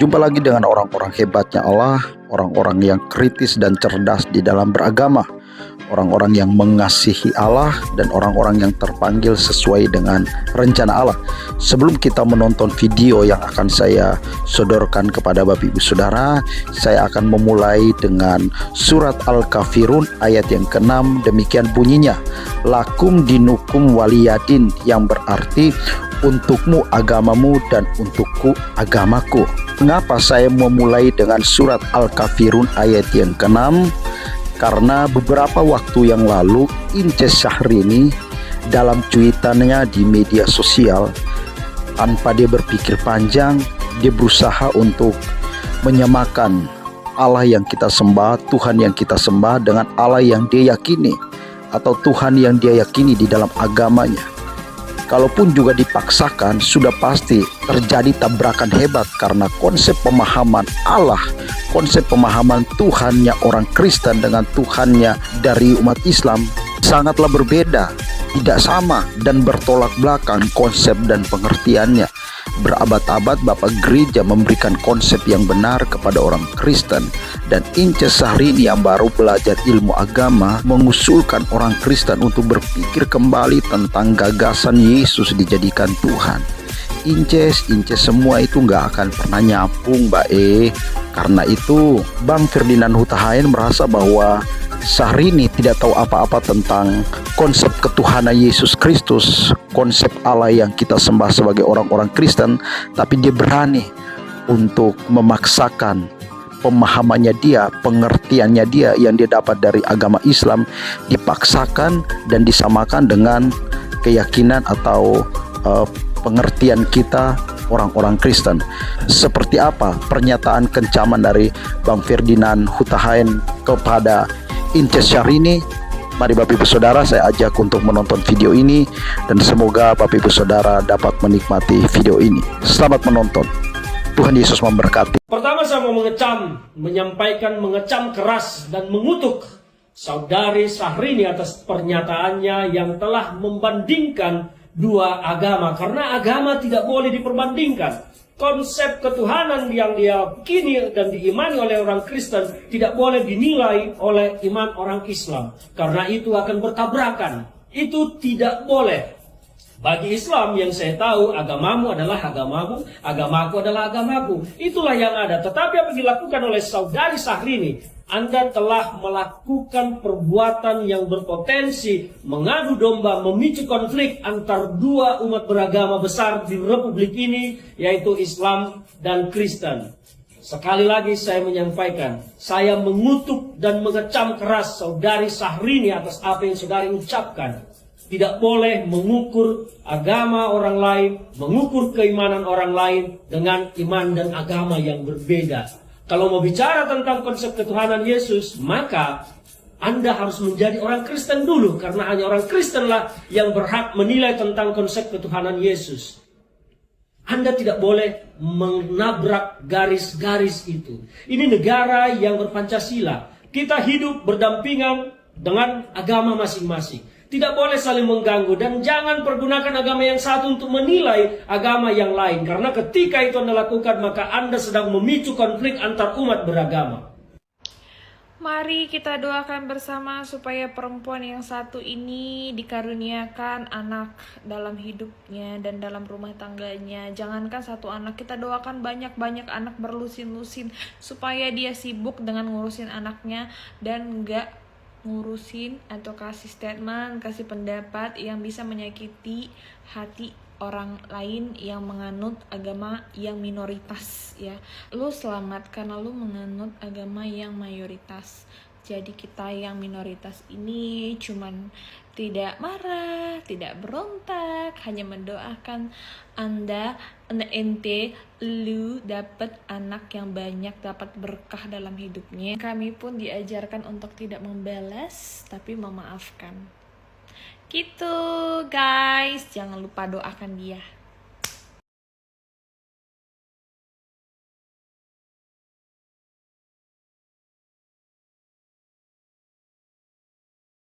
Jumpa lagi dengan orang-orang hebatnya Allah, orang-orang yang kritis dan cerdas di dalam beragama, orang-orang yang mengasihi Allah, dan orang-orang yang terpanggil sesuai dengan rencana Allah. Sebelum kita menonton video yang akan saya sodorkan kepada Bapak Ibu Saudara, saya akan memulai dengan surat Al-Kafirun ayat yang ke-6. Demikian bunyinya, lakum dinukum waliyadin, yang berarti untukmu agamamu dan untukku agamaku. Mengapa saya memulai dengan surat Al-Kafirun ayat yang ke-6? Karena beberapa waktu yang lalu Ince Syahrini dalam cuitannya di media sosial, tanpa dia berpikir panjang, dia berusaha untuk menyamakan Allah yang kita sembah, Tuhan yang kita sembah, dengan Allah yang dia yakini atau Tuhan yang dia yakini di dalam agamanya. Kalaupun juga dipaksakan, sudah pasti terjadi tabrakan hebat karena konsep pemahaman Allah, konsep pemahaman Tuhannya orang Kristen dengan Tuhannya dari umat Islam sangatlah berbeda, tidak sama, dan bertolak belakang konsep dan pengertiannya. Berabad-abad Bapak Gereja memberikan konsep yang benar kepada orang Kristen, dan Ince Syahrini yang baru belajar ilmu agama mengusulkan orang Kristen untuk berpikir kembali tentang gagasan Yesus dijadikan Tuhan. Ince semua itu nggak akan pernah nyapung, Mbak Karena itu Bang Ferdinand Huta Heian merasa bahwa Syahrini tidak tahu apa-apa tentang konsep ketuhanan Yesus Kristus, konsep Allah yang kita sembah sebagai orang-orang Kristen, tapi dia berani untuk memaksakan pemahamannya dia, pengertiannya dia yang dia dapat dari agama Islam, dipaksakan dan disamakan dengan keyakinan atau pengertian kita orang-orang Kristen. Seperti apa pernyataan kencaman dari Bang Ferdinand Huta Heian kepada Ince Syahrini? Mari Bapak Ibu Saudara, saya ajak untuk menonton video ini, dan semoga Bapak Ibu Saudara dapat menikmati video ini. Selamat menonton. Tuhan Yesus memberkati. Pertama saya mau mengecam keras dan mengutuk saudari Syahrini atas pernyataannya yang telah membandingkan dua agama, karena agama tidak boleh diperbandingkan. Konsep ketuhanan yang diyakini dan diimani oleh orang Kristen tidak boleh dinilai oleh iman orang Islam, karena itu akan bertabrakan. Itu tidak boleh. Bagi Islam yang saya tahu, agamamu adalah agamamu, agamaku adalah agamaku. Itulah yang ada. Tetapi apa yang dilakukan oleh saudari Syahrini, Anda telah melakukan perbuatan yang berpotensi mengadu domba, memicu konflik antar dua umat beragama besar di Republik ini, yaitu Islam dan Kristen. Sekali lagi saya menyampaikan, saya mengutuk dan mengecam keras saudari Syahrini atas apa yang saudari ucapkan. Tidak boleh mengukur agama orang lain, mengukur keimanan orang lain dengan iman dan agama yang berbeda. Kalau mau bicara tentang konsep ketuhanan Yesus, maka Anda harus menjadi orang Kristen dulu, karena hanya orang Kristenlah yang berhak menilai tentang konsep ketuhanan Yesus. Anda tidak boleh menabrak garis-garis itu. Ini negara yang berpancasila. Kita hidup berdampingan dengan agama masing-masing. Tidak boleh saling mengganggu, dan jangan pergunakan agama yang satu untuk menilai agama yang lain. Karena ketika itu Anda lakukan, maka Anda sedang memicu konflik antar umat beragama. Mari kita doakan bersama supaya perempuan yang satu ini dikaruniakan anak dalam hidupnya dan dalam rumah tangganya. Jangankan satu anak, kita doakan banyak-banyak anak berlusin-lusin supaya dia sibuk dengan ngurusin anaknya dan enggak ngurusin atau kasih statement, kasih pendapat yang bisa menyakiti hati orang lain yang menganut agama yang minoritas, ya. Lu selamat karena lu menganut agama yang mayoritas. Jadi kita yang minoritas ini cuman tidak marah, tidak berontak, hanya mendoakan ente lu dapat anak yang banyak, dapat berkah dalam hidupnya. Kami pun diajarkan untuk tidak membalas tapi memaafkan. Gitu guys, jangan lupa doakan dia.